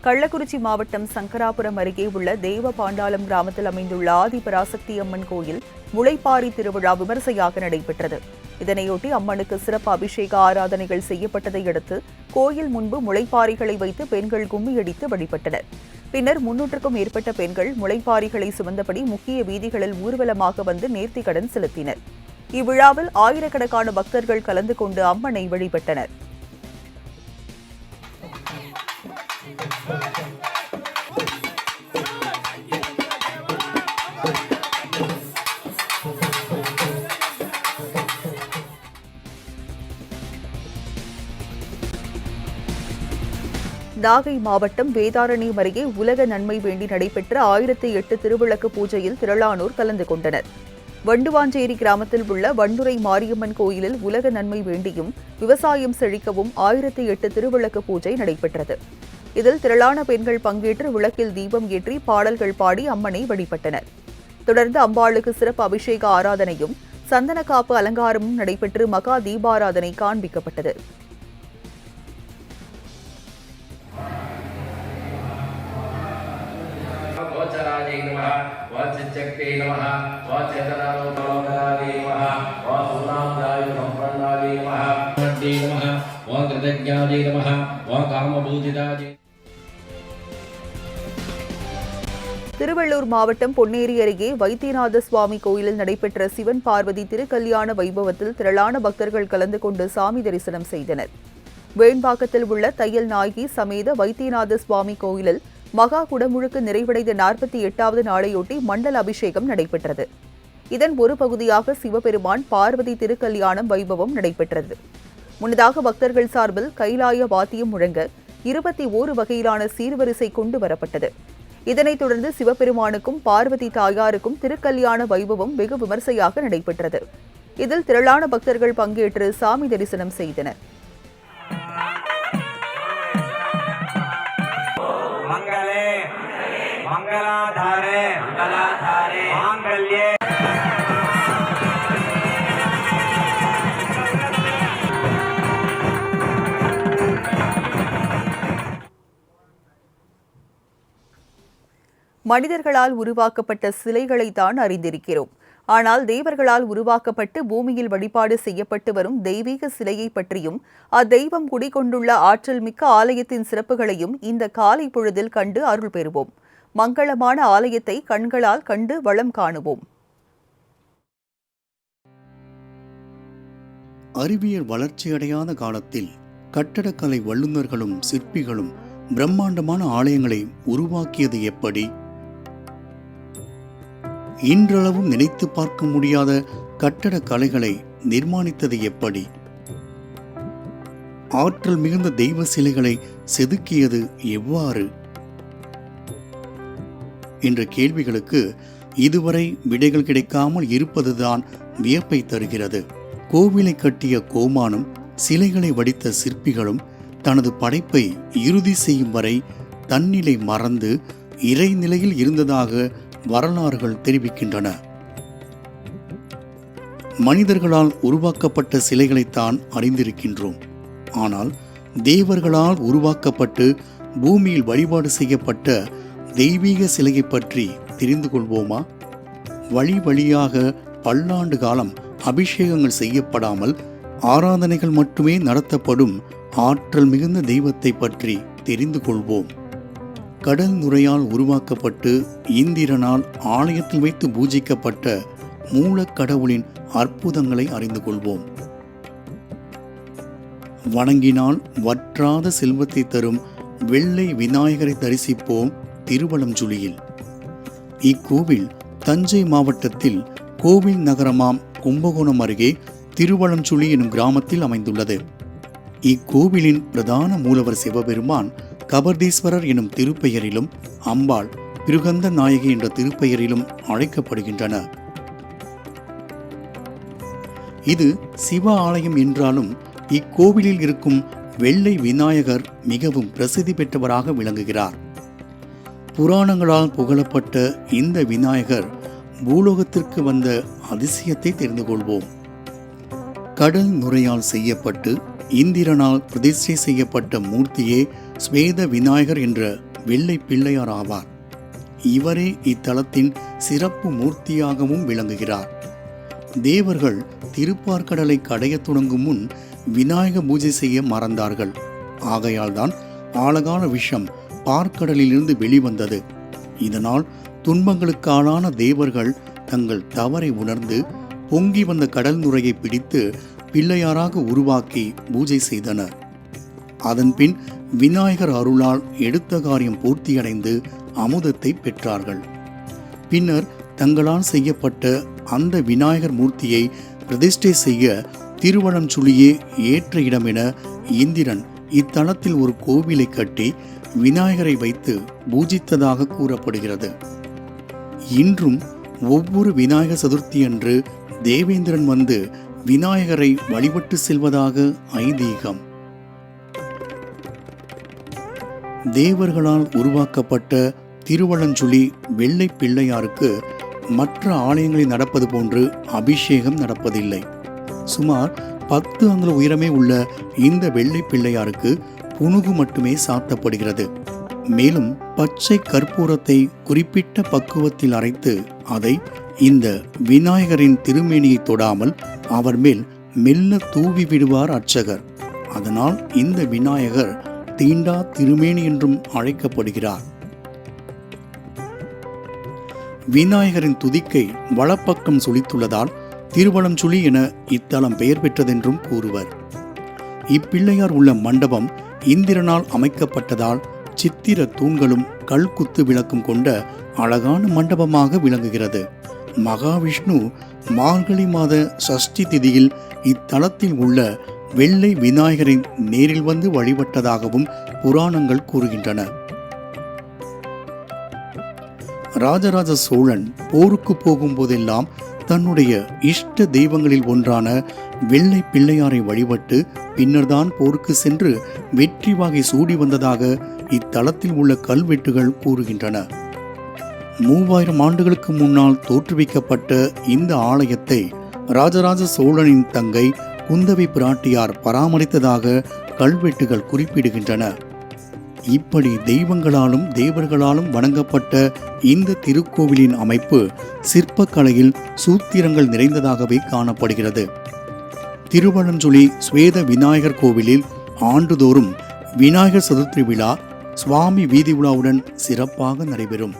கள்ளக்குறிச்சி மாவட்டம் சங்கராபுரம் அருகே உள்ள தேவபாண்டாளம் கிராமத்தில் அமைந்துள்ள ஆதிபராசக்தி அம்மன் கோயில் முளைப்பாரி திருவிழா விமரிசையாக நடைபெற்றது. இதனையொட்டி அம்மனுக்கு சிறப்பு அபிஷேக ஆராதனைகள் செய்யப்பட்டதை அடுத்து கோயில் முன்பு முளைப்பாரிகளை வைத்து பெண்கள் கும்மியடித்து வழிபட்டனர். பின்னர் 300க்கும் மேற்பட்ட பெண்கள் முளைப்பாரிகளை சுமந்தபடி முக்கிய வீதிகளில் ஊர்வலமாக வந்து நேர்த்திக்கடன் செலுத்தினர். இவ்விழாவில் ஆயிரக்கணக்கான பக்தர்கள் கலந்து கொண்டு அம்மனை வழிபட்டனர். நாகை மாவட்டம் வேதாரண்யம் அருகே உலக நன்மை வேண்டி நடைபெற்ற 1008 திருவிளக்கு பூஜையில் திரளானோர் கலந்து கொண்டனர். வண்டுவாஞ்சேரி கிராமத்தில் உள்ள வண்டுரை மாரியம்மன் கோயிலில் உலக நன்மை வேண்டியும் விவசாயம் செழிக்கவும் 1008 திருவிளக்கு பூஜை நடைபெற்றது. இதில் திரளான பெண்கள் பங்கேற்று விளக்கில் தீபம் ஏற்றி பாடல்கள் பாடி அம்மனை வழிபட்டனர். தொடர்ந்து அம்பாளுக்கு சிறப்பு அபிஷேக ஆராதனையும் சந்தனக்காப்பு அலங்காரமும் நடைபெற்று மகா தீபாராதனை காண்பிக்கப்பட்டது. திருவள்ளூர் மாவட்டம் பொன்னேரி அருகே வைத்தியநாத சுவாமி கோயிலில் நடைபெற்ற சிவன் பார்வதி திருக்கல்யாண வைபவத்தில் திரளான பக்தர்கள் கலந்து கொண்டு சாமி தரிசனம் செய்தனர். வேண்பாக்கத்தில் உள்ள தையல் நாயகி சமேத வைத்தியநாத சுவாமி கோயிலில் மகா குடமுழுக்கு நிறைவடைந்த 48வது நாளையொட்டி மண்டல அபிஷேகம் நடைபெற்றது. இதன் ஒரு பகுதியாக சிவபெருமான் பார்வதி திருக்கல்யாணம் வைபவம் நடைபெற்றது. முன்னதாக பக்தர்கள் சார்பில் கைலாய வாத்தியம் முழங்க 21 வகையிலான சீர்வரிசை கொண்டு வரப்பட்டது. இதனைத் தொடர்ந்து சிவபெருமானுக்கும் பார்வதி தாயாருக்கும் திருக்கல்யாண வைபவம் வெகு விமர்சையாக நடைபெற்றது. இதில் திரளான பக்தர்கள் பங்கேற்று சாமி தரிசனம் செய்தனர். மனிதர்களால் உருவாக்கப்பட்ட சிலைகளைத்தான் அறிந்திருக்கிறோம். ஆனால் தேவர்களால் உருவாக்கப்பட்டு பூமியில் வழிபாடு செய்யப்பட்டு வரும் தெய்வீக சிலையை பற்றியும் அத்தெய்வம் குடிகொண்டுள்ள ஆற்றல் மிக்க ஆலயத்தின் சிறப்புகளையும் இந்த காலை பொழுதில் கண்டு அருள் பெறுவோம். மங்களமான ஆலயத்தை கண்களால் கண்டு வளம் காணுவோம். அறிவியல் வளர்ச்சியடையாத காலத்தில் கட்டடக்கலை வல்லுநர்களும் சிற்பிகளும் பிரம்மாண்டமான ஆலயங்களை உருவாக்கியது எப்படி? இன்றளவும் நினைத்து பார்க்க முடியாத கட்டடக்கலைகளை நிர்மாணித்தது எப்படி? ஆற்றல் மிகுந்த தெய்வ சிலைகளை செதுக்கியது எவ்வாறு என்ற கேள்விகளுக்கு இதுவரை விடைகள் கிடைக்காமல் இருப்பதுதான் வியப்பை தருகிறது. கோவிலை கட்டிய கோமானும் சிலைகளை வடித்த சிற்பிகளும் தனது படைப்பை இறுதி செய்யும் வரை தன்னிலை மறந்து இறைநிலையில் இருந்ததாக வரலாறுகள் தெரிவிக்கின்றன. மனிதர்களால் உருவாக்கப்பட்ட சிலைகளைத்தான் அறிந்திருக்கின்றோம். ஆனால் தேவர்களால் உருவாக்கப்பட்டு பூமியில் வழிபாடு செய்யப்பட்ட தெய்வீக சிலையை பற்றி தெரிந்து கொள்வோமா? வழி வழியாக பல்லாண்டு காலம் அபிஷேகங்கள் செய்யப்படாமல் ஆராதனைகள் மட்டுமே நடத்தப்படும் ஆற்றல் மிகுந்த தெய்வத்தை பற்றி தெரிந்து கொள்வோம். கடல் நுரையால் உருவாக்கப்பட்டு இந்திரனால் ஆலயத்தில் வைத்து பூஜிக்கப்பட்ட மூலக்கடவுளின் அற்புதங்களை அறிந்து கொள்வோம். வணங்கினால் வற்றாத செல்வத்தை தரும் வெள்ளை விநாயகரை தரிசிப்போம் திருவலஞ்சுழியில். இக்கோவில் தஞ்சை மாவட்டத்தில் கோவில் நகரமாம் கும்பகோணம் அருகே திருவலஞ்சுழி எனும் கிராமத்தில் அமைந்துள்ளது. இக்கோவிலின் பிரதான மூலவர் சிவபெருமான் கபர்தீஸ்வரர் எனும் திருப்பெயரிலும் அம்பாள் பிருகந்த நாயகி என்ற திருப்பெயரிலும் அழைக்கப்படுகின்றனர். இது சிவ ஆலயம் என்றாலும் இக்கோவிலில் இருக்கும் வெள்ளை விநாயகர் மிகவும் பிரசித்தி பெற்றவராக விளங்குகிறார். புராணங்களால் புகழப்பட்ட இந்த விநாயகர் பூலோகத்திற்கு வந்த அதிசயத்தை தெரிந்து கொள்வோம். கடல் நுரையால் செய்யப்பட்டு இந்திரனால் பிரதிஷ்டை செய்யப்பட்ட மூர்த்தியே ஸ்வேத விநாயகர் என்ற வெள்ளை பிள்ளையார் ஆவார். இவரே இத்தலத்தின் சிறப்பு மூர்த்தியாகவும் விளங்குகிறார். தேவர்கள் திருப்பார்கடலை கடையத் தொடங்கும் முன் விநாயக பூஜை செய்ய மறந்தார்கள். ஆகையால்தான் ஆழகால விஷம் பார்க்கடலிலிருந்து வெளிவந்தது. இதனால் துன்பங்களுக்கான தேவர்கள் தங்கள் தவறை உணர்ந்து பொங்கி வந்த கடல் நுரையை பிடித்து பிள்ளையாராக உருவாக்கி பூஜை செய்தனர். அதன்பின் விநாயகர் அருளால் எடுத்த காரியம் பூர்த்தியடைந்து அமுதத்தை பெற்றார்கள். பின்னர் தங்களால் செய்யப்பட்ட அந்த விநாயகர் மூர்த்தியை பிரதிஷ்டை செய்ய திருவலஞ்சுழியே ஏற்ற இடமென இந்திரன் இத்தலத்தில் ஒரு கோவிலை கட்டி விநாயகரை வைத்து பூஜித்ததாக கூறப்படுகிறது. இன்றும் ஒவ்வொரு விநாயகர் சதுர்த்தி அன்று தேவேந்திரன் வந்து விநாயகரை வழிபட்டு செல்வதாக ஐதீகம். தேவர்களால் உருவாக்கப்பட்ட திருவலஞ்சுழி வெள்ளை பிள்ளையாருக்கு மற்ற ஆலயங்களில் நடப்பது போன்று அபிஷேகம் நடப்பதில்லை. சுமார் 10 அங்குல உயரமே உள்ள இந்த வெள்ளை பிள்ளையாருக்கு புனுகு மட்டுமே சாத்தப்படுகிறது. மேலும் பச்சை கற்பூரத்தை குறிப்பிட்ட பக்குவத்தில் அரைத்து அதை இந்த விநாயகரின் திருமேனியை தொடாமல் அவர் மேல் மெல்ல தூவி விடுவார் அர்ச்சகர். அதனால் இந்த விநாயகர் தீண்டா திருமேனி என்றும் அழைக்கப்படுகிறார். விநாயகரின் துதிக்கை வலப்பக்கம் சுழித்துள்ளதால் திருவலஞ்சுழி என இத்தலம் பெயர் பெற்றதென்றும் கூறுவர். இப்பிள்ளையார் உள்ள மண்டபம் இந்திரனால் அமைக்கப்பட்டதால் சித்திர தூண்களும் கல்குத்து விளக்கும் கொண்ட அழகான மண்டபமாக விளங்குகிறது. மகாவிஷ்ணு மார்கழி மாத சஷ்டி திதியில் இத்தலத்தில் உள்ள வெள்ளை விநாயகரை நேரில் வந்து வழிபட்டதாகவும் புராணங்கள் கூறுகின்றன. ராஜராஜ சோழன் போருக்கு போகும்போதெல்லாம் தன்னுடைய இஷ்ட தெய்வங்களில் ஒன்றான வெள்ளை பிள்ளையாரை வழிபட்டு பின்னர்தான் போருக்கு சென்று வெற்றி வாகை சூடி வந்ததாக இத்தலத்தில் உள்ள கல்வெட்டுகள் கூறுகின்றன. 3000 ஆண்டுகளுக்கு முன்னால் தோற்றுவிக்கப்பட்ட இந்த ஆலயத்தை ராஜராஜ சோழனின் தங்கை குந்தவை பிராட்டியார் பராமரித்ததாக கல்வெட்டுகள் குறிப்பிடுகின்றன. இப்படி தெய்வங்களாலும் தேவர்களாலும் வணங்கப்பட்ட இந்த திருக்கோவிலின் அமைப்பு சிற்பக்கலையில் சூத்திரங்கள் நிறைந்ததாகவே காணப்படுகிறது. திருவலஞ்சுழி ஸ்வேத விநாயகர் கோவிலில் ஆண்டுதோறும் விநாயகர் சதுர்த்தி விழா சுவாமி வீதி உலாவுடன் சிறப்பாக நடைபெறும்.